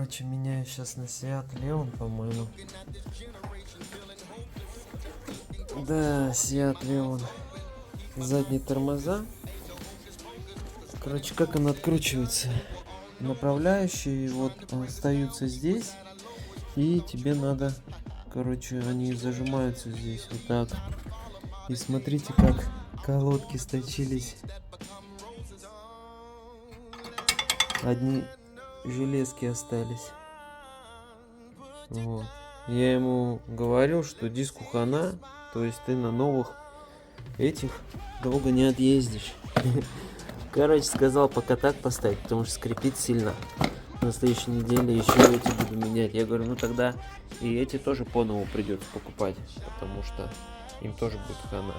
Короче, меняю сейчас на Seat Leon, по-моему. Да, Seat Leon. Задние тормоза. Короче, как он откручивается? Направляющие вот остаются здесь. И тебе надо... Короче, они зажимаются здесь вот так. И смотрите, как колодки сточились. Одни железки остались. Вот. Я ему говорил, что диску хана, то есть ты на новых этих долго не отъездишь. Короче, сказал пока так поставить, потому что скрипит сильно. На следующей неделе еще эти буду менять. Я говорю, ну тогда и эти тоже по новому придется покупать, потому что им тоже будет хана.